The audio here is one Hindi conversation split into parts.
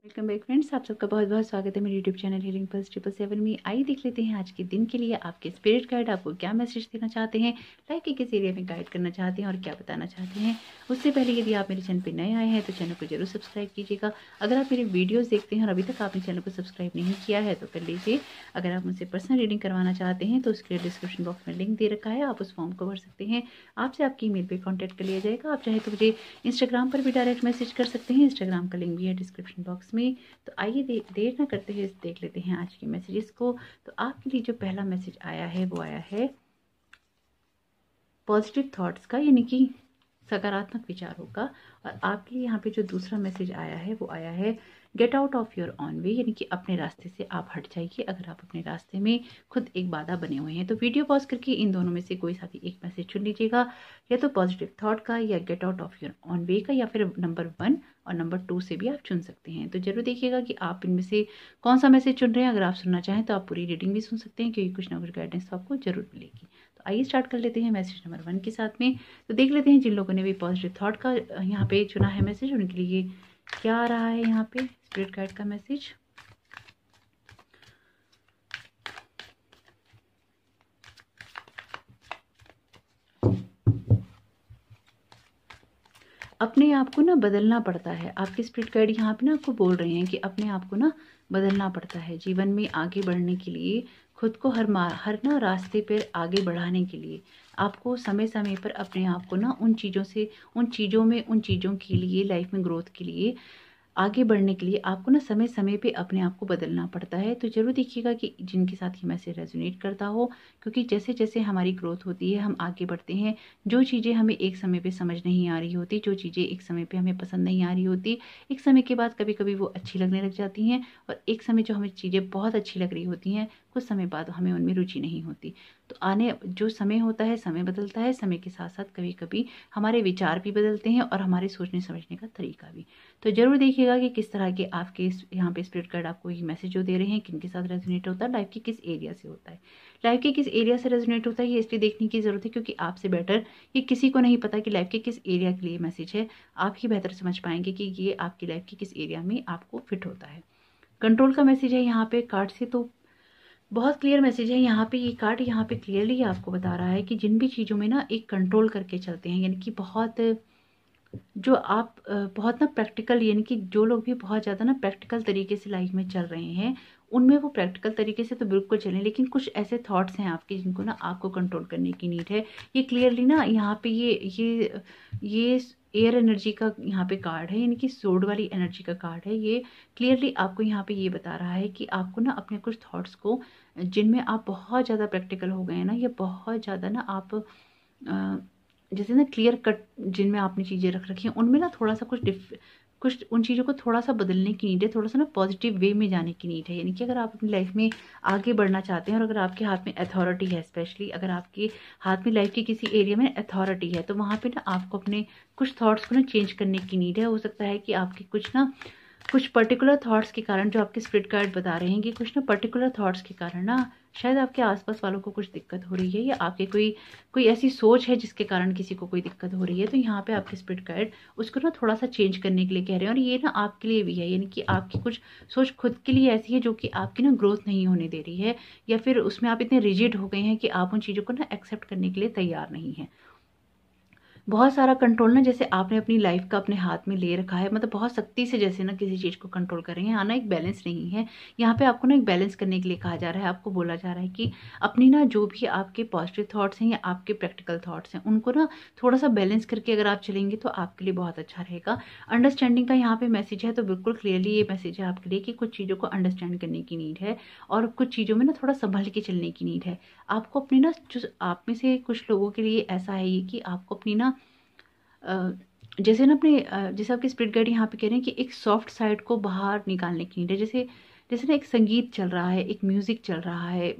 वेलकम बैक फ्रेंड्स, आप सबका बहुत बहुत स्वागत है मेरे यूट्यूब चैनल हीलिंग पल्स 777 में। आइए देख लेते हैं आज के दिन के लिए आपके स्पिरिट गाइड आपको क्या मैसेज देना चाहते हैं, लाइफ के किस एरिया में गाइड करना चाहते हैं और क्या बताना चाहते हैं। उससे पहले यदि आप मेरे चैनल पर नए आए हैं तो चैनल को जरूर सब्सक्राइब कीजिएगा। अगर आप मेरे वीडियोज़ देखते हैं और अभी तक आपने चैनल को सब्सक्राइब नहीं किया है तो कर लीजिए। अगर आप मुझसे पर्सनल रीडिंग करवाना चाहते हैं तो उसके लिए डिस्क्रिप्शन बॉक्स में लिंक दे रखा है, आप उस फॉर्म को भर सकते हैं। आपसे आपकी ईमेल पर कॉन्टैक्ट कर लिया जाएगा। आप चाहे तो मुझे इंस्टाग्राम पर भी डायरेक्ट मैसेज कर सकते हैं, इंस्टाग्राम का लिंक भी है डिस्क्रिप्शन बॉक्स में। तो आइए देर ना करते हुए देख लेते हैं आज के मैसेजेस को। तो आपके लिए जो पहला मैसेज आया है वो आया है पॉजिटिव थॉट्स का, यानी कि सकारात्मक विचारों का। और आपके लिए यहाँ पे जो दूसरा मैसेज आया है वो आया है get out of your own way, यानी कि अपने रास्ते से आप हट जाइए अगर आप अपने रास्ते में खुद एक बाधा बने हुए हैं। तो वीडियो पॉज करके इन दोनों में से कोई सा भी एक मैसेज चुन लीजिएगा, या तो पॉजिटिव थॉट का या get out of your own way का, या फिर नंबर 1 और नंबर 2 से भी आप चुन सकते हैं। तो जरूर देखिएगा कि आप इनमें से कौन सा मैसेज चुन रहे हैं। अगर आप सुनना चाहें तो आप पूरी रीडिंग भी सुन सकते हैं, क्योंकि कुछ ना कुछ गाइडेंस तो आपको जरूर मिलेगी। तो आइए स्टार्ट कर लेते हैं मैसेज नंबर 1 के साथ में। तो देख लेते हैं जिन लोगों ने भी पॉजिटिव थॉट का यहाँ पे चुना है मैसेज, उनके लिए क्या आ रहा है यहाँ पे स्पिरिट गाइड का मैसेज। अपने आप को ना बदलना पड़ता है। आपके स्पिरिट गाइड यहाँ पे ना आपको बोल रहे हैं कि अपने आप को ना बदलना पड़ता है जीवन में आगे बढ़ने के लिए। खुद को हर ना रास्ते पर आगे बढ़ाने के लिए आपको समय समय पर अपने आप को ना उन चीज़ों के लिए, लाइफ में ग्रोथ के लिए, आगे बढ़ने के लिए आपको ना समय समय पे अपने आप को बदलना पड़ता है। तो ज़रूर देखिएगा कि जिनके साथ ये मैसेज रेजोनेट करता हो, क्योंकि जैसे जैसे हमारी ग्रोथ होती है, हम आगे बढ़ते हैं। जो चीज़ें हमें एक समय पे समझ नहीं आ रही होती, जो चीज़ें एक समय पे हमें पसंद नहीं आ रही होती, एक समय के बाद कभी कभी वो अच्छी लगने लग जाती हैं। और एक समय जो हमें चीज़ें बहुत अच्छी लग रही होती हैं, कुछ समय बाद हमें उनमें रुचि नहीं होती। तो आने जो समय होता है, समय बदलता है। समय के साथ साथ कभी कभी हमारे विचार भी बदलते हैं और हमारे सोचने समझने का तरीका भी। तो जरूर देखिएगा कि किस तरह के आपके यहाँ पे स्पिरिट गाइड आपको ये मैसेज जो दे रहे हैं, किनके साथ रेजोनेट होता है, लाइफ के किस एरिया से होता है। लाइफ के किस एरिया से रेजोनेट होता है ये इसलिए देखने की जरूरत है, क्योंकि आपसे बेटर ये किसी को नहीं पता कि लाइफ के किस एरिया के लिए मैसेज है। आप ही बेहतर समझ पाएंगे कि ये आपकी लाइफ के किस एरिया में आपको फिट होता है। कंट्रोल का मैसेज है यहाँ पे कार्ड से, तो बहुत क्लियर मैसेज है यहाँ पे। ये कार्ड यहाँ पे क्लियरली आपको बता रहा है कि जिन भी चीज़ों में ना एक कंट्रोल करके चलते हैं, यानी कि बहुत ना प्रैक्टिकल, यानी कि जो लोग भी बहुत ज़्यादा ना प्रैक्टिकल तरीके से लाइफ में चल रहे हैं, उनमें वो प्रैक्टिकल तरीके से तो बिल्कुल चलें, लेकिन कुछ ऐसे थॉट्स हैं आपके जिनको ना आपको कंट्रोल करने की नीड है। ये क्लियरली ना यहाँ पे ये एयर एनर्जी का यहाँ पे कार्ड है, यानी कि सोड वाली एनर्जी का कार्ड है। ये क्लियरली आपको यहाँ पे ये बता रहा है कि आपको ना अपने कुछ थॉट्स को, जिनमें आप बहुत ज़्यादा प्रैक्टिकल हो गए हैं ना, ये बहुत ज़्यादा ना आप जैसे ना क्लियर कट जिनमें आपने चीज़ें रख रखी हैं, उनमें ना थोड़ा सा कुछ उन चीज़ों को थोड़ा सा बदलने की नीड है, थोड़ा सा ना पॉजिटिव वे में जाने की नीड है। यानी कि अगर आप अपनी लाइफ में आगे बढ़ना चाहते हैं और अगर आपके हाथ में अथॉरिटी है, स्पेशली अगर आपके हाथ में लाइफ के किसी एरिया में अथॉरिटी है, तो वहाँ पे ना आपको अपने कुछ थॉट्स को ना चेंज करने की नीड है। हो सकता है कि आपके कुछ पर्टिकुलर थॉट्स के कारण, जो आपके स्पिरिट गाइड बता रहे हैं कि कुछ ना पर्टिकुलर थॉट्स के कारण ना शायद आपके आसपास वालों को कुछ दिक्कत हो रही है, या आपके कोई ऐसी सोच है जिसके कारण किसी को कोई दिक्कत हो रही है। तो यहाँ पे आपके स्पिरिट गाइड उसको ना थोड़ा सा चेंज करने के लिए कह रहे हैं। और ये ना आपके लिए भी है, यानी कि आपकी कुछ सोच खुद के लिए ऐसी है जो कि आपकी ना ग्रोथ नहीं होने दे रही है, या फिर उसमें आप इतने रिजिड हो गए हैं कि आप उन चीज़ों को ना एक्सेप्ट करने के लिए तैयार नहीं है। बहुत सारा कंट्रोल ना जैसे आपने अपनी लाइफ का अपने हाथ में ले रखा है, मतलब बहुत सख्ती से जैसे ना किसी चीज़ को कंट्रोल कर रहे हैं। आना एक बैलेंस नहीं है। यहाँ पे आपको ना एक बैलेंस करने के लिए कहा जा रहा है। आपको बोला जा रहा है कि अपनी ना जो भी आपके पॉजिटिव थॉट्स हैं या आपके प्रैक्टिकल थॉट्स हैं, उनको ना थोड़ा सा बैलेंस करके अगर आप चलेंगे तो आपके लिए बहुत अच्छा रहेगा। अंडरस्टैंडिंग का यहाँ पे मैसेज है, तो बिल्कुल क्लियरली ये मैसेज है आपके लिए कि कुछ चीज़ों को अंडरस्टैंड करने की नीड है और कुछ चीज़ों में ना थोड़ा संभल के चलने की नीड है। आपको अपनी ना जो आप में से कुछ लोगों के लिए ऐसा है ये कि आपको अपनी ना जैसे ना जैसे आपके स्पिरिट गाइड यहाँ पे कह रहे हैं कि एक सॉफ्ट साइड को बाहर निकालने की नीड है। जैसे जैसे ना एक संगीत चल रहा है, एक म्यूजिक चल रहा है,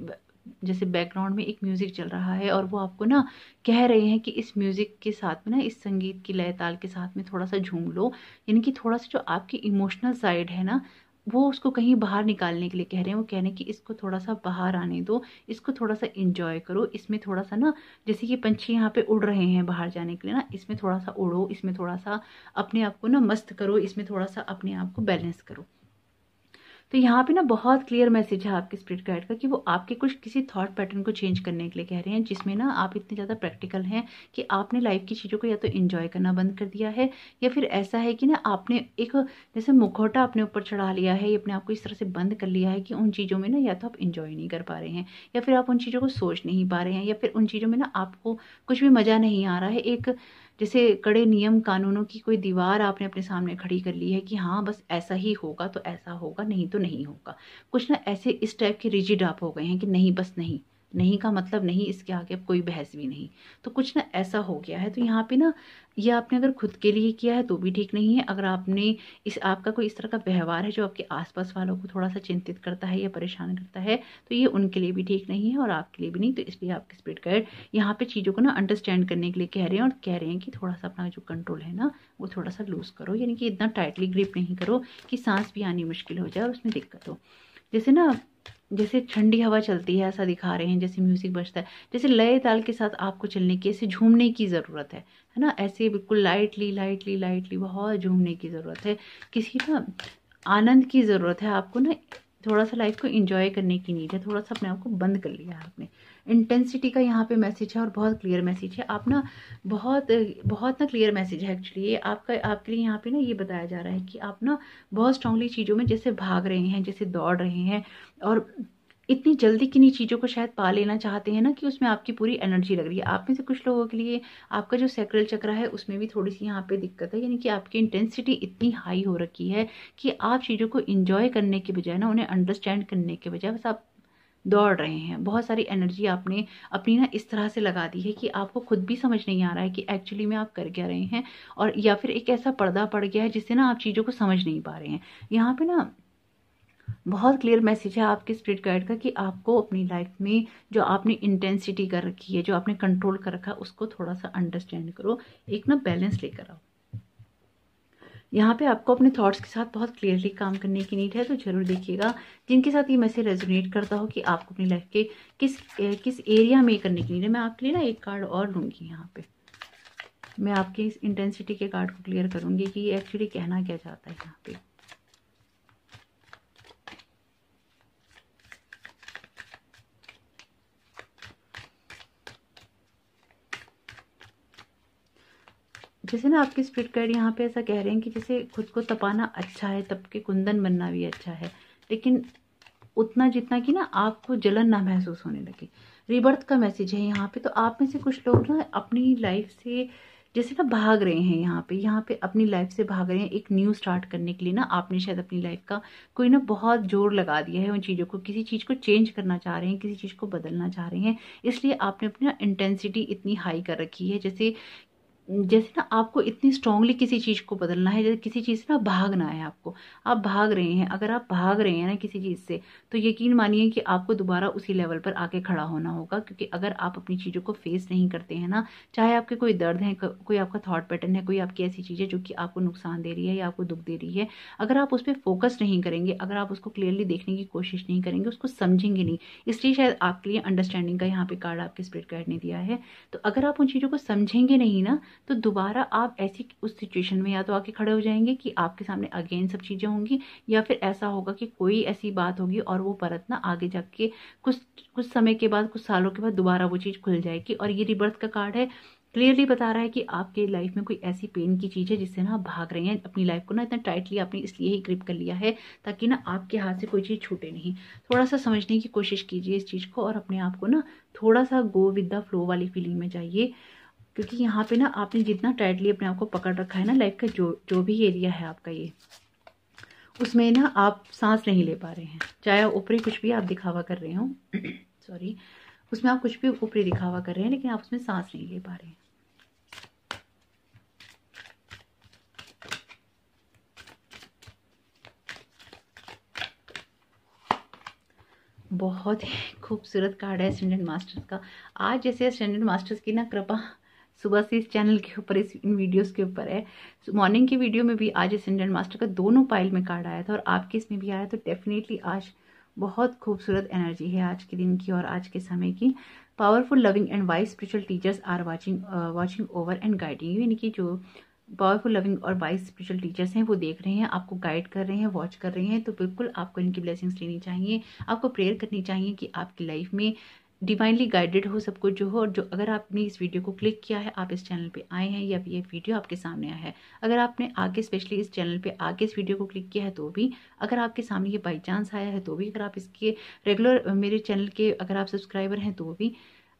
जैसे बैकग्राउंड में एक म्यूजिक चल रहा है और वो आपको ना कह रहे हैं कि इस म्यूजिक के साथ में ना, इस संगीत की लय ताल के साथ में थोड़ा सा झूम लो। यानी कि थोड़ा सा जो आपकी इमोशनल साइड है ना, वो उसको कहीं बाहर निकालने के लिए कह रहे हैं। वो कह रहे हैं कि इसको थोड़ा सा बाहर आने दो, इसको थोड़ा सा इंजॉय करो, इसमें थोड़ा सा ना, जैसे ये पंछी यहाँ पे उड़ रहे हैं बाहर जाने के लिए ना, इसमें थोड़ा सा उड़ो, इसमें थोड़ा सा अपने आप को ना मस्त करो, इसमें थोड़ा सा अपने आप को बैलेंस करो। तो यहाँ पे ना बहुत क्लियर मैसेज है आपके स्पिरिट गाइड का कि वो आपके कुछ किसी थॉट पैटर्न को चेंज करने के लिए कह रहे हैं, जिसमें ना आप इतने ज़्यादा प्रैक्टिकल हैं कि आपने लाइफ की चीज़ों को या तो एंजॉय करना बंद कर दिया है, या फिर ऐसा है कि ना आपने एक जैसे मुखौटा अपने ऊपर चढ़ा लिया है, अपने आप को इस तरह से बंद कर लिया है कि उन चीज़ों में ना या तो आप इंजॉय नहीं कर पा रहे हैं, या फिर आप उन चीज़ों को सोच नहीं पा रहे हैं, या फिर उन चीज़ों में ना आपको कुछ भी मज़ा नहीं आ रहा है। एक जैसे कड़े नियम कानूनों की कोई दीवार आपने अपने सामने खड़ी कर ली है कि हाँ बस ऐसा ही होगा तो ऐसा होगा, नहीं तो नहीं होगा। कुछ ना ऐसे इस टाइप के रिजिड आप हो गए हैं कि नहीं बस नहीं, नहीं का मतलब नहीं, इसके आगे अब कोई बहस भी नहीं। तो कुछ ना ऐसा हो गया है। तो यहाँ पे ना ये आपने अगर खुद के लिए किया है तो भी ठीक नहीं है। अगर आपने आपका कोई इस तरह का व्यवहार है जो आपके आसपास वालों को थोड़ा सा चिंतित करता है या परेशान करता है, तो ये उनके लिए भी ठीक नहीं है और आपके लिए भी नहीं। तो इसलिए आपके स्पिरिट गाइड यहाँ पे चीज़ों को ना अंडरस्टैंड करने के लिए कह रहे हैं, और कह रहे हैं कि थोड़ा सा अपना जो कंट्रोल है ना वो थोड़ा सा लूज करो, यानी कि इतना टाइटली ग्रिप नहीं करो कि सांस भी आनी मुश्किल हो जाए और उसमें दिक्कत हो। जैसे ना जैसे ठंडी हवा चलती है ऐसा दिखा रहे हैं, जैसे म्यूजिक बजता है, जैसे लय ताल के साथ आपको चलने की, ऐसे झूमने की ज़रूरत है ना, ऐसे बिल्कुल लाइटली लाइटली लाइटली बहुत झूमने की ज़रूरत है। किसी ना आनंद की ज़रूरत है आपको ना, थोड़ा सा लाइफ को एंजॉय करने की नीड है। थोड़ा सा अपने आप को बंद कर लिया है आपने। इंटेंसिटी का यहाँ पे मैसेज है और बहुत क्लियर मैसेज है। आप ना बहुत बहुत ना क्लियर मैसेज है एक्चुअली। ये आपका आपके लिए यहाँ पे ना ये बताया जा रहा है कि आप ना बहुत स्ट्रांगली चीज़ों में जैसे भाग रहे हैं, जैसे दौड़ रहे हैं, और इतनी जल्दी किन्हीं चीज़ों को शायद पा लेना चाहते हैं ना कि उसमें आपकी पूरी एनर्जी लग रही है। आप में से कुछ लोगों के लिए आपका जो सैक्रल चक्र है उसमें भी थोड़ी सी यहाँ पे दिक्कत है, यानी कि आपकी इंटेंसिटी इतनी हाई हो रखी है कि आप चीज़ों को इंजॉय करने के बजाय ना, उन्हें अंडरस्टैंड करने के बजाय बस आप दौड़ रहे हैं। बहुत सारी एनर्जी आपने अपनी ना इस तरह से लगा दी है कि आपको खुद भी समझ नहीं आ रहा है कि एक्चुअली में आप कर क्या रहे हैं, और या फिर एक ऐसा पर्दा पड़ गया है जिससे ना आप चीज़ों को समझ नहीं पा रहे हैं। यहाँ पे ना बहुत क्लियर मैसेज है आपके स्पिरिट गाइड का कि आपको अपनी लाइफ में जो आपने इंटेंसिटी कर रखी है, जो आपने कंट्रोल कर रखा है, उसको थोड़ा सा अंडरस्टैंड करो, एक ना बैलेंस लेकर आओ। यहाँ पे आपको अपने थॉट्स के साथ बहुत क्लियरली काम करने की नीड है, तो जरूर देखिएगा। जिनके साथ ये मैसेज रेजोनेट करता हो कि आपको अपनी लाइफ के किस एरिया में करने की नीड है, मैं आपके लिए ना एक कार्ड और लूँगी। यहाँ पे मैं आपके इस इंटेंसिटी के कार्ड को क्लियर करूँगी कि ये एक्चुअली कहना क्या चाहता है। यहाँ पे जैसे ना आपके स्पिरिट गाइड यहाँ पे ऐसा कह रहे हैं कि जैसे खुद को तपाना अच्छा है, तप के कुंदन बनना भी अच्छा है, लेकिन उतना जितना कि ना आपको जलन ना महसूस होने लगे। रिबर्थ का मैसेज है यहाँ पे। तो आप में से कुछ लोग ना अपनी लाइफ से जैसे ना भाग रहे हैं, यहाँ पे अपनी लाइफ से भाग रहे हैं एक न्यू स्टार्ट करने के लिए ना। आपने शायद अपनी लाइफ का कोई ना बहुत जोर लगा दिया है उन चीज़ों को, किसी चीज़ को चेंज करना चाह रहे हैं, किसी चीज़ को बदलना चाह रहे हैं, इसलिए आपने अपनी इंटेंसिटी इतनी हाई कर रखी है। जैसे ना आपको इतनी स्ट्रांगली किसी चीज़ को बदलना है, जैसे किसी चीज़ से ना भागना है आपको, आप भाग रहे हैं। अगर आप भाग रहे हैं ना किसी चीज़ से, तो यकीन मानिए कि आपको दोबारा उसी लेवल पर आके खड़ा होना होगा। क्योंकि अगर आप अपनी चीज़ों को फेस नहीं करते हैं ना, चाहे आपके कोई दर्द है, कोई आपका थॉट पैटर्न है, कोई आपकी ऐसी चीज़ है जो कि आपको नुकसान दे रही है या आपको दुख दे रही है, अगर आप उस पर फोकस नहीं करेंगे, अगर आप उसको क्लियरली देखने की कोशिश नहीं करेंगे, उसको समझेंगे नहीं, इसलिए शायद आपके लिए अंडरस्टैंडिंग का यहाँ पे कार्ड आपके स्पिरिट गाइड ने दिया है। तो अगर आप उन चीज़ों को समझेंगे नहीं ना, तो दोबारा आप ऐसी उस सिचुएशन में या तो आके खड़े हो जाएंगे कि आपके सामने अगेन सब चीज़ें होंगी, या फिर ऐसा होगा कि कोई ऐसी बात होगी और वो परत ना आगे जाके कुछ समय के बाद, कुछ सालों के बाद दोबारा वो चीज़ खुल जाएगी। और ये रिबर्थ का कार्ड है, क्लियरली बता रहा है कि आपके लाइफ में कोई ऐसी पेन की चीज़ है जिससे ना आप भाग रहे हैं। अपनी लाइफ को ना इतना टाइटली आपने इसलिए ही ग्रिप कर लिया है ताकि ना आपके हाथ से कोई चीज़ छूटे नहीं। थोड़ा सा समझने की कोशिश कीजिए इस चीज़ को, और अपने आप को ना थोड़ा सा गो विद द फ्लो वाली फीलिंग में जाइए। क्योंकि यहाँ पे ना आपने जितना टाइटली अपने आप को पकड़ रखा है ना, लाइफ का जो भी एरिया है आपका, ये उसमें ना आप सांस नहीं ले पा रहे हैं। चाहे ऊपरी कुछ भी आप दिखावा कर रहे हो सॉरी, उसमें आप कुछ भी ऊपरी दिखावा कर रहे हैं, लेकिन आप उसमें सांस नहीं ले पा रहे हैं। बहुत ही खूबसूरत कार्ड है असेंडेंट मास्टर्स का। आज जैसे असेंडेंट मास्टर्स की ना कृपा सुबह से इस चैनल के ऊपर, इन वीडियोस के ऊपर है। मॉर्निंग की वीडियो में भी आज असेंडेंट मास्टर का दोनों पाइल में कार्ड आया था और आपके इसमें भी आया। तो डेफिनेटली आज बहुत खूबसूरत एनर्जी है आज के दिन की और आज के समय की। Powerful, loving and wise spiritual teachers are watching over and guiding you, यानी कि जो पावरफुल, लविंग और वाइस स्पिरिचुअल टीचर्स हैं, वो देख रहे हैं, आपको गाइड कर रहे हैं, वॉच कर रहे हैं। तो बिल्कुल आपको इनकी ब्लेसिंग्स लेनी चाहिए, आपको प्रेयर करनी चाहिए कि आपकी लाइफ में डिवाइनली गाइडेड हो सब कुछ जो हो। और जो अगर आपने इस वीडियो को क्लिक किया है, आप इस चैनल पे आए हैं या ये वीडियो आपके सामने आया है, अगर आपने आगे स्पेशली इस चैनल पे आगे इस वीडियो को क्लिक किया है तो भी, अगर आपके सामने ये बाई चांस आया है तो भी, अगर आप इसके रेगुलर मेरे चैनल के अगर आप सब्सक्राइबर हैं तो भी,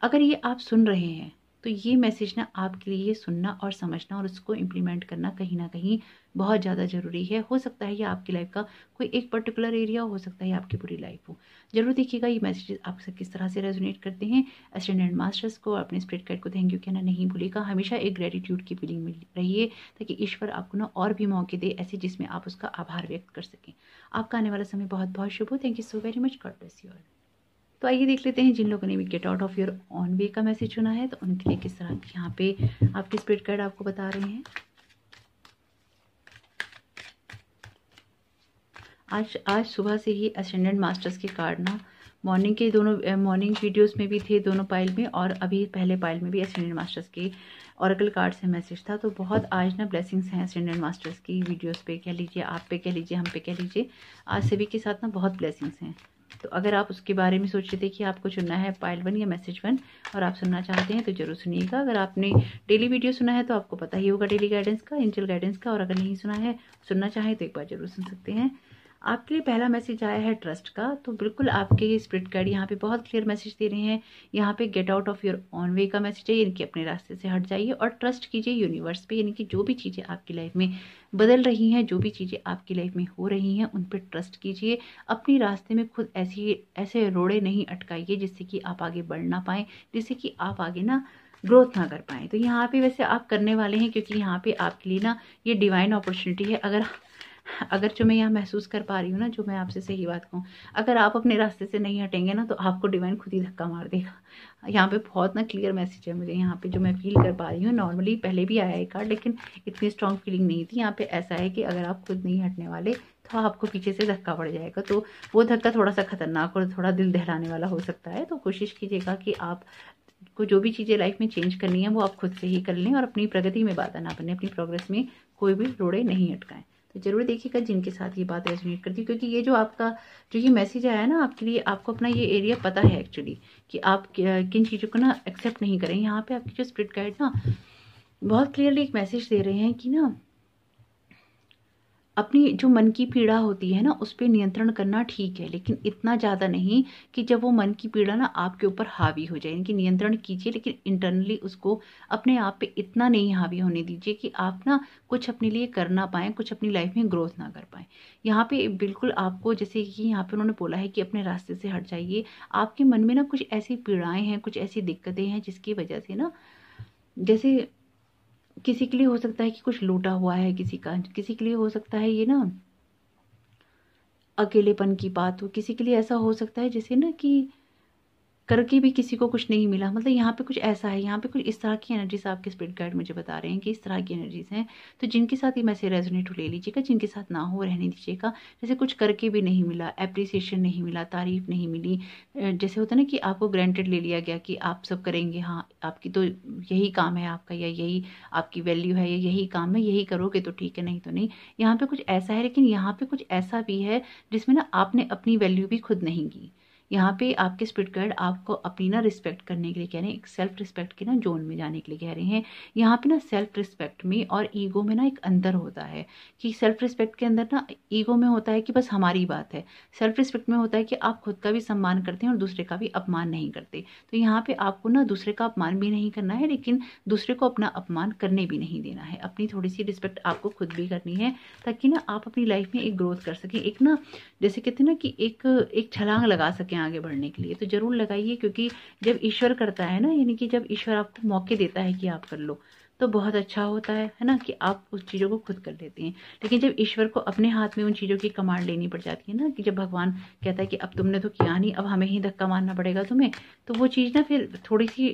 अगर ये आप सुन रहे हैं तो ये मैसेज ना आपके लिए सुनना और समझना और उसको इम्प्लीमेंट करना कहीं ना कहीं बहुत ज़्यादा ज़रूरी है। हो सकता है ये आपकी लाइफ का कोई एक पर्टिकुलर एरिया हो सकता है, आपकी पूरी लाइफ हो। जरूर देखिएगा ये मैसेजेस आपसे किस तरह से रेजोनेट करते हैं। एस्टेंडेंट मास्टर्स को, अपने स्पिरिट गाइड को थैंक यू कहना नहीं भूलिएगा। हमेशा एक ग्रेटिट्यूड की फीलिंग में रहिए ताकि ईश्वर आपको ना और भी मौके दे ऐसे जिसमें आप उसका आभार व्यक्त कर सकें। आपका आने वाला समय बहुत बहुत शुभ हो। Thank you so very much. God bless you all. तो आइए देख लेते हैं जिन लोगों ने भी get out of your own way का मैसेज चुना है तो उनके लिए किस तरह की यहाँ पे आपकी स्पिरिट गाइड आपको बता रहे हैं। आज सुबह से ही असेंडेंट मास्टर्स के कार्ड ना मॉर्निंग के दोनों मॉर्निंग वीडियोस में भी थे दोनों पाइल में, और अभी पहले पाइल में भी असेंडेंट मास्टर्स के ऑरेकल कार्ड से मैसेज था। तो बहुत आज ना ब्लेसिंग्स हैं असेंडेंट मास्टर्स की वीडियोस पे, कह लीजिए आप पे, कह लीजिए हम पे, कह लीजिए आज सभी के साथ ना बहुत ब्लेसिंग्स हैं। तो अगर आप उसके बारे में सोच रहे थे कि आपको चुनना है पाइल 1 या मैसेज 1 और आप सुनना चाहते हैं तो जरूर सुनिएगा। अगर आपने डेली वीडियो सुना है तो आपको पता ही होगा डेली गाइडेंस का, एंजल गाइडेंस का, और अगर नहीं सुना है, सुनना चाहें तो एक बार जरूर सुन सकते हैं। आपके लिए पहला मैसेज आया है ट्रस्ट का। तो बिल्कुल आपके स्पिरिट गाइड यहाँ पे बहुत क्लियर मैसेज दे रहे हैं। यहाँ पे get out of your own way का मैसेज है, यानी कि अपने रास्ते से हट जाइए और ट्रस्ट कीजिए यूनिवर्स पे, यानी कि जो भी चीज़ें आपकी लाइफ में बदल रही हैं, जो भी चीज़ें आपकी लाइफ में हो रही हैं, उन पर ट्रस्ट कीजिए। अपने रास्ते में खुद ऐसे रोड़े नहीं अटकाइए जिससे कि आप आगे बढ़ ना पाएँ, जिससे कि आप आगे ना ग्रोथ ना कर पाएँ। तो यहाँ पे वैसे आप करने वाले हैं, क्योंकि यहाँ पे आपके लिए ना ये डिवाइन अपॉर्चुनिटी है। अगर जो मैं यहाँ महसूस कर पा रही हूँ ना, जो मैं आपसे सही बात कहूँ, अगर आप अपने रास्ते से नहीं हटेंगे ना तो आपको डिवाइन खुद ही धक्का मार देगा। यहाँ पे बहुत ना क्लियर मैसेज है मुझे यहाँ पे, जो मैं फील कर पा रही हूँ। नॉर्मली पहले भी आया है कार्ड, लेकिन इतनी स्ट्रांग फीलिंग नहीं थी। यहाँ पे ऐसा है कि अगर आप खुद नहीं हटने वाले तो आपको पीछे से धक्का पड़ जाएगा। तो वो धक्का थोड़ा सा खतरनाक और थोड़ा दिल दहलाने वाला हो सकता है। तो कोशिश कीजिएगा कि आप को जो भी चीज़ें लाइफ में चेंज करनी है वो आप खुद से ही कर लें और अपनी प्रगति में बाधा ना बने, अपनी प्रोग्रेस में कोई भी रोड़े नहीं अटकाएं। तो जरूर देखिएगा जिनके साथ ये बात रेजोनेट करती है, क्योंकि ये जो आपका जो ये मैसेज आया है ना आपके लिए, आपको अपना ये एरिया पता है एक्चुअली कि आप किन चीज़ों को ना एक्सेप्ट नहीं करें। यहाँ पे आपकी जो स्पिरिट गाइड ना बहुत क्लियरली एक मैसेज दे रहे हैं कि ना अपनी जो मन की पीड़ा होती है ना उस पर नियंत्रण करना ठीक है, लेकिन इतना ज़्यादा नहीं कि जब वो मन की पीड़ा ना आपके ऊपर हावी हो जाए। इनकी नियंत्रण कीजिए, लेकिन इंटरनली उसको अपने आप पे इतना नहीं हावी होने दीजिए कि आप ना कुछ अपने लिए कर ना पाएँ, कुछ अपनी लाइफ में ग्रोथ ना कर पाएँ। यहाँ पे बिल्कुल आपको, जैसे कि यहाँ पे उन्होंने बोला है कि अपने रास्ते से हट जाइए। आपके मन में ना कुछ ऐसी पीड़ाएँ हैं, कुछ ऐसी दिक्कतें हैं जिसकी वजह से ना, जैसे किसी के लिए हो सकता है कि कुछ लूटा हुआ है किसी के लिए हो सकता है ये ना अकेलेपन की बात हो, किसी के लिए ऐसा हो सकता है जैसे ना कि करके भी किसी को कुछ नहीं मिला। मतलब यहाँ पे कुछ ऐसा है, यहाँ पे कुछ इस तरह की एनर्जीज आपके स्पिरिट गाइड मुझे बता रहे हैं कि इस तरह की एनर्जीज हैं। तो जिनके साथ ये मैसेज रेजोनेट ले लीजिएगा, जिनके साथ ना हो रहने दीजिएगा। जैसे कुछ करके भी नहीं मिला, एप्रिसिएशन नहीं मिला, तारीफ नहीं मिली, जैसे होता है ना कि आपको ग्रांटेड ले लिया गया कि आप सब करेंगे, हाँ आपकी तो यही काम है आपका, या यही आपकी वैल्यू है, या यही काम है, यही करोगे तो ठीक है, नहीं तो नहीं। यहाँ पे कुछ ऐसा है, लेकिन यहाँ पे कुछ ऐसा भी है जिसमें ना आपने अपनी वैल्यू भी खुद नहीं की। यहाँ पे आपके स्पिरिट गाइड आपको अपनी ना रिस्पेक्ट करने के लिए कह रहे हैं, एक सेल्फ रिस्पेक्ट के ना जोन में जाने के लिए कह रहे हैं। यहाँ पे ना सेल्फ रिस्पेक्ट में और ईगो में ना एक अंतर होता है कि सेल्फ रिस्पेक्ट के अंदर ना, ईगो में होता है कि बस हमारी बात है, सेल्फ रिस्पेक्ट में होता है कि आप खुद का भी सम्मान करते हैं और दूसरे का भी अपमान नहीं करते। तो यहाँ पे आपको ना दूसरे का अपमान भी नहीं करना है, लेकिन दूसरे को अपना अपमान करने भी नहीं देना है। अपनी थोड़ी सी रिस्पेक्ट आपको खुद भी करनी है ताकि ना आप अपनी लाइफ में एक ग्रोथ कर सकें, एक ना जैसे कहते हैं ना कि एक छलांग लगा सकें आगे बढ़ने के लिए। तो जरूर लगाइए, क्योंकि जब ईश्वर करता है ना, यानी कि जब ईश्वर आपको मौके देता है कि आप कर लो तो बहुत अच्छा होता है ना, कि आप उस चीज़ों को खुद कर लेते हैं। लेकिन जब ईश्वर को अपने हाथ में उन चीज़ों की कमांड लेनी पड़ जाती है ना, कि जब भगवान कहता है कि अब तुमने तो किया नहीं, अब हमें ही धक्का मारना पड़ेगा तुम्हें, तो वो चीज़ ना फिर थोड़ी सी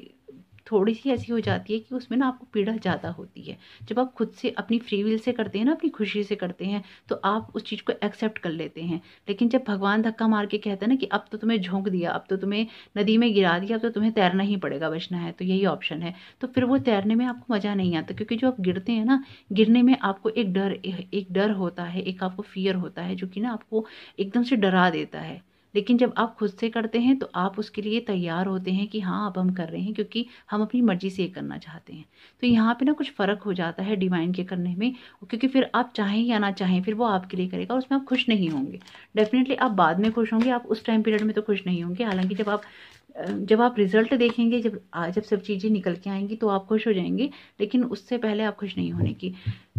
थोड़ी सी ऐसी हो जाती है कि उसमें ना आपको पीड़ा ज़्यादा होती है। जब आप खुद से अपनी फ्री विल से करते हैं ना, अपनी खुशी से करते हैं, तो आप उस चीज़ को एक्सेप्ट कर लेते हैं। लेकिन जब भगवान धक्का मार के कहते हैं ना कि अब तो तुम्हें झोंक दिया, अब तो तुम्हें नदी में गिरा दिया, अब तो तुम्हें तैरना ही पड़ेगा, बचना है तो यही ऑप्शन है, तो फिर वो तैरने में आपको मज़ा नहीं आता। क्योंकि जो आप गिरते हैं ना, गिरने में आपको एक डर होता है, एक आपको फियर होता है जो कि ना आपको एकदम से डरा देता है। लेकिन जब आप खुद से करते हैं तो आप उसके लिए तैयार होते हैं कि हाँ, अब हम कर रहे हैं क्योंकि हम अपनी मर्जी से ये करना चाहते हैं। तो यहाँ पे ना कुछ फ़र्क हो जाता है डिवाइन के करने में, क्योंकि फिर आप चाहें या ना चाहें, फिर वो आपके लिए करेगा और उसमें आप खुश नहीं होंगे। डेफिनेटली आप बाद में खुश होंगे, आप उस टाइम पीरियड में तो खुश नहीं होंगे। हालांकि जब आप रिजल्ट देखेंगे, जब सब चीज़ें निकल के आएंगी तो आप खुश हो जाएंगे, लेकिन उससे पहले आप खुश नहीं होने की।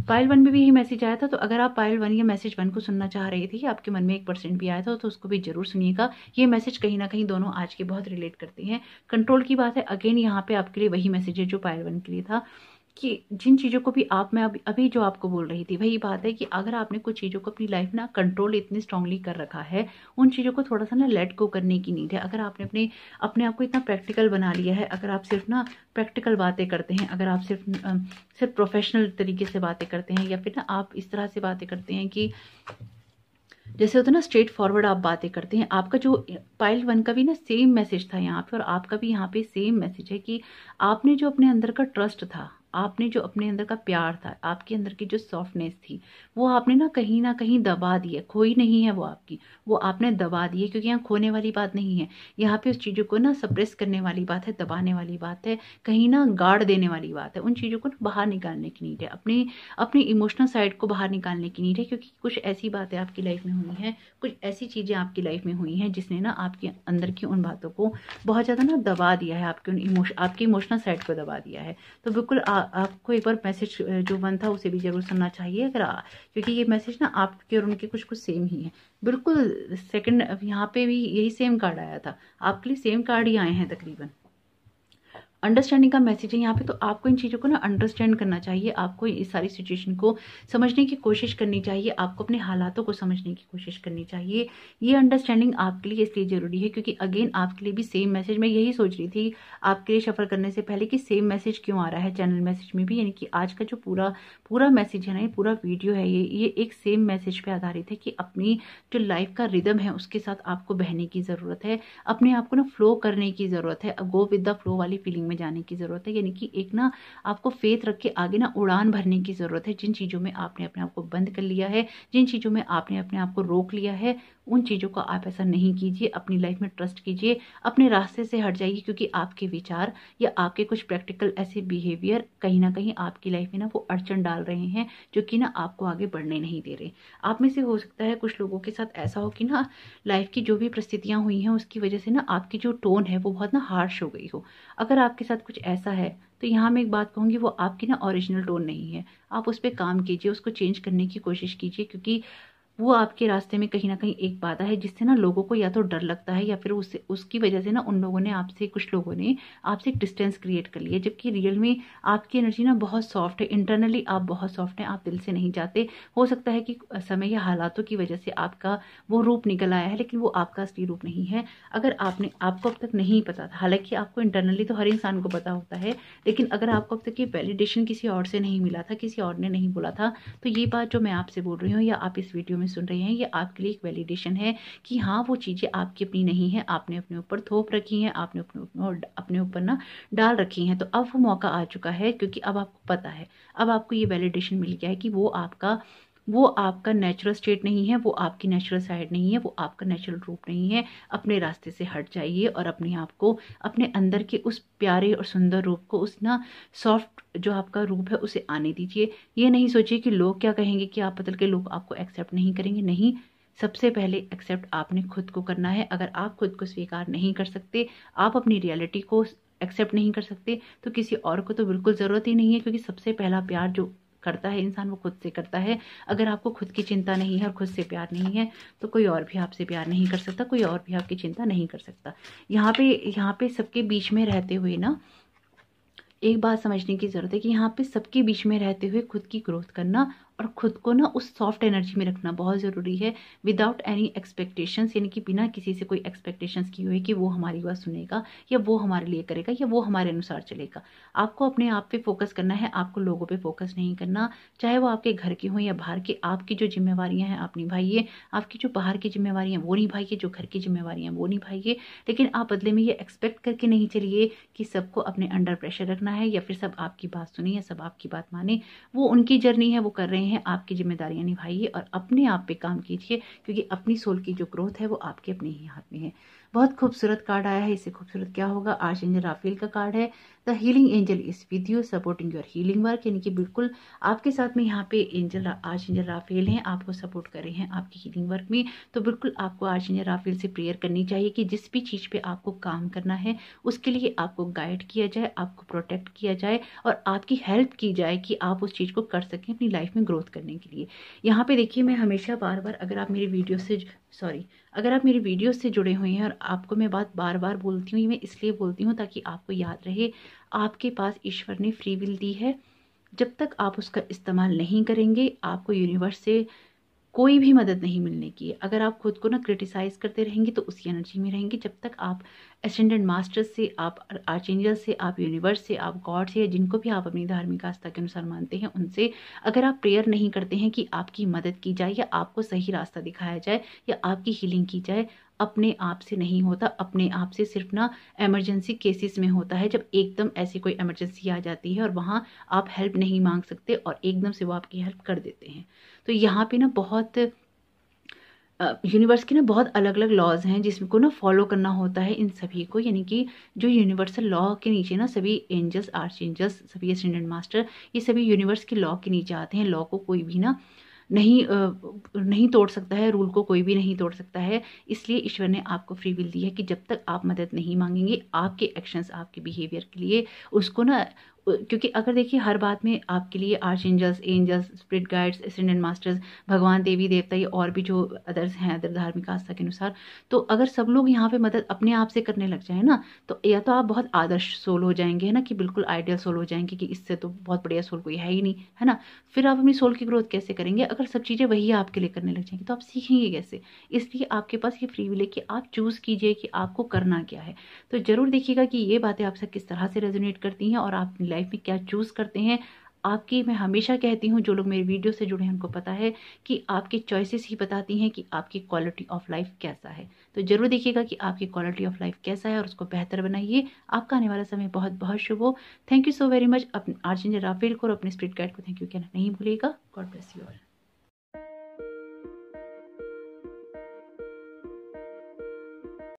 पायल 1 में भी यही मैसेज आया था, तो अगर आप पायल 1 या मैसेज 1 को सुनना चाह रहे थे, आपके मन में 1% भी आया था, तो उसको भी जरूर सुनिएगा। ये मैसेज कहीं ना कहीं दोनों आज के बहुत रिलेट करते हैं। कंट्रोल की बात है, अगेन यहाँ पे आपके लिए वही मैसेज है जो पायल 1 के लिए था, कि जिन चीज़ों को भी मैं अभी जो आपको बोल रही थी वही बात है कि अगर आपने कुछ चीज़ों को अपनी लाइफ ना कंट्रोल इतनी स्ट्रांगली कर रखा है, उन चीज़ों को थोड़ा सा ना लेट गो करने की नीड है। अगर आपने अपने आप को इतना प्रैक्टिकल बना लिया है, अगर आप सिर्फ ना प्रैक्टिकल बातें करते हैं, अगर आप सिर्फ प्रोफेशनल तरीके से बातें करते हैं, या फिर ना आप इस तरह से बातें करते हैं कि जैसे होता है ना स्ट्रेट फॉरवर्ड आप बातें करते हैं, आपका जो पायल 1 का भी ना सेम मैसेज था यहाँ पे, और आपका भी यहाँ पे सेम मैसेज है कि आपने जो अपने अंदर का ट्रस्ट था, आपने जो अपने अंदर का प्यार था, आपके अंदर की जो सॉफ्टनेस थी, वो आपने ना कहीं दबा दी है। खोई नहीं है वो आपकी, वो आपने दबा दी है। क्योंकि यहाँ खोने वाली बात नहीं है, यहाँ पे उस चीज़ों को ना सप्रेस करने वाली बात है, दबाने वाली बात है, कहीं ना गाड़ देने वाली बात है। उन चीज़ों को ना बाहर निकालने की नीड है, अपनी इमोशनल साइड को बाहर निकालने की नीड है। क्योंकि कुछ ऐसी बातें आपकी लाइफ में हुई हैं, कुछ ऐसी चीज़ें आपकी लाइफ में हुई हैं जिसने ना आपके अंदर की उन बातों को बहुत ज़्यादा ना दबा दिया है, आपकी इमोशनल साइड को दबा दिया है। तो बिल्कुल आपको एक बार मैसेज जो 1 था उसे भी जरूर सुनना चाहिए, क्योंकि ये मैसेज ना आपके और उनके कुछ सेम ही है। बिल्कुल सेकंड यहाँ पे भी यही सेम कार्ड आया था, आपके लिए सेम कार्ड ही आए हैं तकरीबन। अंडरस्टैंडिंग का मैसेज है यहाँ पे, तो आपको इन चीज़ों को ना अंडरस्टैंड करना चाहिए, आपको इस सारी सिचुएशन को समझने की कोशिश करनी चाहिए, आपको अपने हालातों को समझने की कोशिश करनी चाहिए। ये अंडरस्टैंडिंग आपके लिए इसलिए ज़रूरी है क्योंकि अगेन आपके लिए भी सेम मैसेज, मैं यही सोच रही थी आपके लिए सफ़र करने से पहले कि सेम मैसेज क्यों आ रहा है चैनल मैसेज में भी। यानी कि आज का जो पूरा मैसेज है ना, ये पूरा वीडियो है, ये एक सेम मैसेज पे आधारित है कि अपनी जो लाइफ का रिदम है उसके साथ आपको बहने की ज़रूरत है, अपने आप को ना फ्लो करने की ज़रूरत है, गो विद द फ्लो वाली फीलिंग जाने की जरूरत है। यानी कि एक ना आपको फेथ रख के आगे ना उड़ान भरने की जरूरत है। जिन चीजों में आपने अपने आप को बंद कर लिया है, जिन चीजों में आपने अपने आप को रोक लिया है, उन चीजों को आप ऐसा नहीं कीजिए। अपनी लाइफ में ट्रस्ट कीजिए, अपने रास्ते से हट जाइए, क्योंकि आपके विचार या आपके कुछ प्रैक्टिकल ऐसे बिहेवियर कहीं ना कहीं आपकी लाइफ में ना वो अड़चन डाल रहे हैं, जो कि ना आपको आगे बढ़ने नहीं दे रहे। आप में से हो सकता है कुछ लोगों के साथ ऐसा हो कि ना लाइफ की जो भी परिस्थितियां हुई हैं उसकी वजह से ना आपकी जो टोन है वो बहुत ना हार्श हो गई हो। अगर आपके साथ कुछ ऐसा है तो यहाँ मैं एक बात कहूँगी, वो आपकी ना ओरिजिनल टोन नहीं है। आप उस पर काम कीजिए, उसको चेंज करने की कोशिश कीजिए, क्योंकि वो आपके रास्ते में कहीं ना कहीं एक बाधा है जिससे ना लोगों को या तो डर लगता है या फिर उसकी वजह से ना कुछ लोगों ने आपसे एक डिस्टेंस क्रिएट कर लिया। जबकि रियल में आपकी एनर्जी ना बहुत सॉफ्ट है, इंटरनली आप बहुत सॉफ्ट हैं, आप दिल से नहीं चाहते। हो सकता है कि समय या हालातों की वजह से आपका वो रूप निकल आया है, लेकिन वो आपका असली रूप नहीं है। अगर आपको अब तक नहीं पता था, हालांकि आपको इंटरनली तो हर इंसान को पता होता है, लेकिन अगर आपको अब तक ये वैलिडेशन किसी और से नहीं मिला था, किसी और ने नहीं बोला था, तो ये बात जो मैं आपसे बोल रही हूँ या आप इस वीडियो सुन रहे हैं, ये आपके लिए एक वैलिडेशन है कि हाँ, वो चीजें आपकी अपनी नहीं है, आपने अपने ऊपर थोप रखी हैं, आपने अपने ऊपर ना डाल रखी हैं। तो अब वो मौका आ चुका है, क्योंकि अब आपको पता है, अब आपको ये वैलिडेशन मिल गया है कि वो आपका नेचुरल स्टेट नहीं है, वो आपकी नेचुरल साइड नहीं है, वो आपका नेचुरल रूप नहीं है। अपने रास्ते से हट जाइए और अपने आप को, अपने अंदर के उस प्यारे और सुंदर रूप को, उस ना सॉफ्ट जो आपका रूप है उसे आने दीजिए। ये नहीं सोचिए कि लोग क्या कहेंगे, कि आप बदल के लोग आपको एक्सेप्ट नहीं करेंगे। नहीं, सबसे पहले एक्सेप्ट आपने खुद को करना है। अगर आप खुद को स्वीकार नहीं कर सकते, आप अपनी रियलिटी को एक्सेप्ट नहीं कर सकते, तो किसी और को तो बिल्कुल ज़रूरत ही नहीं है, क्योंकि सबसे पहला प्यार जो करता है इंसान वो खुद से करता है। अगर आपको खुद की चिंता नहीं है और खुद से प्यार नहीं है, तो कोई और भी आपसे प्यार नहीं कर सकता, कोई और भी आपकी चिंता नहीं कर सकता। यहाँ पे सबके बीच में रहते हुए ना एक बात समझने की ज़रूरत है कि यहाँ पे सबके बीच में रहते हुए खुद की ग्रोथ करना और खुद को ना उस सॉफ्ट एनर्जी में रखना बहुत ज़रूरी है, विदाउट एनी एक्सपेक्टेशंस, यानी कि बिना किसी से कोई एक्सपेक्टेशंस किए हुए कि वो हमारी बात सुनेगा या वो हमारे लिए करेगा या वो हमारे अनुसार चलेगा। आपको अपने आप पे फोकस करना है, आपको लोगों पे फोकस नहीं करना, चाहे वो आपके घर के हों या बाहर के। आपकी जो जिम्मेवारियां हैं आप निभाइए, आपकी जो बाहर की जिम्मेवारियां वो निभाइए, जो घर की जिम्मेवारियां वो निभाइए, लेकिन आप बदले में ये एक्सपेक्ट करके नहीं चलिए कि सबको अपने अंडर प्रेशर रखना है या फिर सब आपकी बात सुने या सब आपकी बात माने। वो उनकी जर्नी है, वो कर रहे हैं, आपकी जिम्मेदारियां निभाइए और अपने आप पे काम कीजिए, क्योंकि अपनी सोल की जो ग्रोथ है वो आपके अपने ही हाथ में है। बहुत खूबसूरत कार्ड आया है, इससे खूबसूरत क्या होगा। आर्चएंजल राफेल का कार्ड है, the healing angel is with you supporting your healing work, यानी कि बिल्कुल आपके साथ में यहाँ पे एंजल आर्चएंजल राफेल हैं, आपको सपोर्ट कर रहे हैं आपकी हीलिंग वर्क में। तो बिल्कुल आपको आर्चएंजल राफेल से प्रेयर करनी चाहिए कि जिस भी चीज़ पे आपको काम करना है उसके लिए आपको गाइड किया जाए, आपको प्रोटेक्ट किया जाए और आपकी हेल्प की जाए कि आप उस चीज़ को कर सकें अपनी लाइफ में ग्रोथ करने के लिए। यहाँ पे देखिए, मैं हमेशा बार बार अगर आप मेरी वीडियो से जुड़े हुए हैं और आपको मैं बात बार बार बोलती हूँ, ये मैं इसलिए बोलती हूँ ताकि आपको याद रहे, आपके पास ईश्वर ने फ्री विल दी है। जब तक आप उसका इस्तेमाल नहीं करेंगे आपको यूनिवर्स से कोई भी मदद नहीं मिलने की है। अगर आप खुद को ना क्रिटिसाइज करते रहेंगे तो उसी एनर्जी में रहेंगे। जब तक आप एसेंडेंट मास्टर्स से, आप आर्चएंजल से, आप यूनिवर्स से, आप गॉड से, या जिनको भी आप अपनी धार्मिक आस्था के अनुसार मानते हैं उनसे अगर आप प्रेयर नहीं करते हैं कि आपकी मदद की जाए या आपको सही रास्ता दिखाया जाए या आपकी हीलिंग की जाए, अपने आप से नहीं होता। अपने आप से सिर्फ ना इमरजेंसी केसेस में होता है, जब एकदम ऐसी कोई इमरजेंसी आ जाती है और वहाँ आप हेल्प नहीं मांग सकते और एकदम से वो आपकी हेल्प कर देते हैं। तो यहाँ पे ना बहुत यूनिवर्स के ना बहुत अलग अलग लॉज हैं जिसमें को ना फॉलो करना होता है इन सभी को, यानी कि जो यूनिवर्सल लॉ के नीचे ना सभी एंजल्स, आर्च एंजल्स, सभी असेंडेंट मास्टर, ये सभी यूनिवर्स के लॉ के नीचे आते हैं। लॉ को कोई भी ना नहीं तोड़ सकता है, रूल को कोई भी नहीं तोड़ सकता है। इसलिए ईश्वर ने आपको फ्री विल दी है कि जब तक आप मदद नहीं मांगेंगे आपके एक्शंस, आपके बिहेवियर के लिए उसको ना, क्योंकि अगर देखिए हर बात में आपके लिए archangels, angels, spirit guides, ascendant masters, भगवान, देवी देवता, ये और भी जो अदर्स हैं अदर धार्मिक आस्था के अनुसार, तो अगर सब लोग यहाँ पे मदद अपने आप से करने लग जाए ना, तो या तो आप बहुत आदर्श सोल हो जाएंगे, है ना, कि बिल्कुल आइडियल सोल हो जाएंगे कि इससे तो बहुत बढ़िया सोल कोई है ही नहीं, है ना। फिर आप अपनी सोल की ग्रोथ कैसे करेंगे अगर सब चीज़ें वही आपके लिए करने लग जाएंगी, तो आप सीखेंगे कैसे। इसलिए आपके पास ये फ्री विल है कि आप चूज़ कीजिए कि आपको करना क्या है। तो जरूर देखिएगा कि ये बातें आपसे किस तरह से रेजोनेट करती हैं और आप अपनी लाइफ में क्या चूज़ करते हैं। आपकी, मैं हमेशा कहती हूँ, जो लोग मेरी वीडियो से जुड़े हैं उनको पता है कि आपकी चॉइसेस ही बताती हैं कि आपकी क्वालिटी ऑफ लाइफ कैसा है। तो जरूर देखिएगा कि आपकी क्वालिटी ऑफ लाइफ कैसा है और उसको बेहतर बनाइए। आपका आने वाला समय बहुत बहुत शुभ हो। Thank you so very much. अपने आर्चएंजल राफेल को और अपने स्पिरिट गाइड को थैंक यू कहना नहीं भूलिएगा। God bless you all.